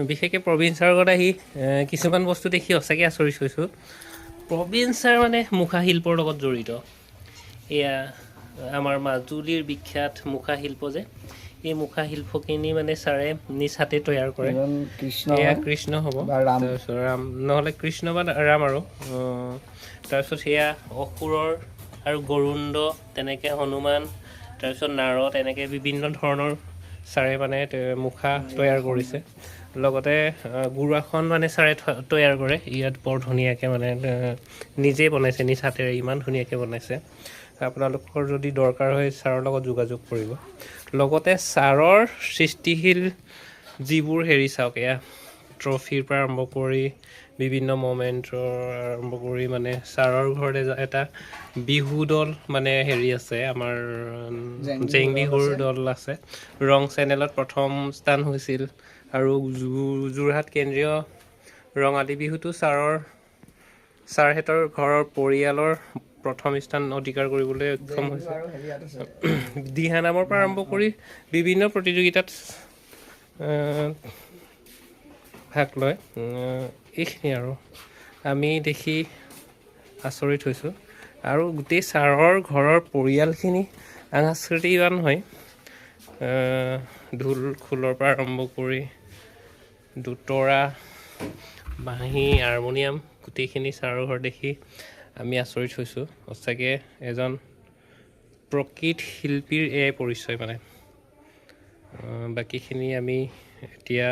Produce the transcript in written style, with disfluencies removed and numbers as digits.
বিশেষকৈ প্ৰবীণ ছাৰৰ লগত আহি কিছুমান বস্তু দেখি সঁচাকৈ আচৰিত হৈছোঁ। প্ৰবীণ ছাৰ মানে মুখা শিল্পৰ লগত জড়িত। এয়া আমাৰ মাজুলীৰ বিখ্যাত মুখা শিল্প যে, এই মুখা শিল্পখিনি মানে ছাৰে নিজ হাতে তৈয়াৰ কৰে। এয়া কৃষ্ণ হ'ব, তাৰপিছত ৰাম, নহ'লে কৃষ্ণ বা ৰাম আৰু তাৰপিছত সেয়া অসুৰৰ আৰু গৰুণ্ড, তেনেকৈ হনুমান, তাৰপিছত নাৰদ, এনেকৈ বিভিন্ন ধৰণৰ ছাৰে মানে মুখা তৈয়াৰ কৰিছে। লগতে গুৰুআসন মানে ছাৰে তৈয়াৰ কৰে। ইয়াত বৰ ধুনীয়াকৈ মানে নিজেই বনাইছে, নিজ হাতেৰে ইমান ধুনীয়াকৈ বনাইছে। আপোনালোকৰ যদি দৰকাৰ হয় ছাৰৰ লগত যোগাযোগ কৰিব। লগতে ছাৰৰ সৃষ্টিশীল যিবোৰ চাওক, এয়া ট্ৰফিৰ পৰা আৰম্ভ কৰি বিভিন্ন মমেণ্টৰ আৰম্ভ কৰি মানে ছাৰৰ ঘৰত এটা বিহু দল মানে আছে, আমাৰ জেং বিহুৰ দল আছে। ৰং চেনেলত প্ৰথম স্থান হৈছিল আৰু যোৰহাট কেন্দ্ৰীয় ৰঙালী বিহুটো ছাৰহঁতৰ ঘৰৰ পৰিয়ালৰ প্ৰথম স্থান অধিকাৰ কৰিবলৈ সক্ষম হৈছে। দিহানামৰ পৰা আৰম্ভ কৰি বিভিন্ন প্ৰতিযোগিতাত ভাগ লয়। এইখিনি আৰু আমি দেখি আচৰিত হৈছোঁ। আৰু গোটেই ছাৰৰ ঘৰৰ পৰিয়ালখিনি সাংস্কৃতিকৱান হয়। ঢোল খোলৰ পৰা আৰম্ভ কৰি দোতৰা, বাঁহী, হাৰমনিয়াম, গোটেইখিনি ছাৰৰ ঘৰ দেখি আমি আচৰিত হৈছোঁ। সঁচাকৈ এজন প্ৰকৃত শিল্পীৰ এয়াই পৰিচয় মানে। বাকীখিনি আমি এতিয়া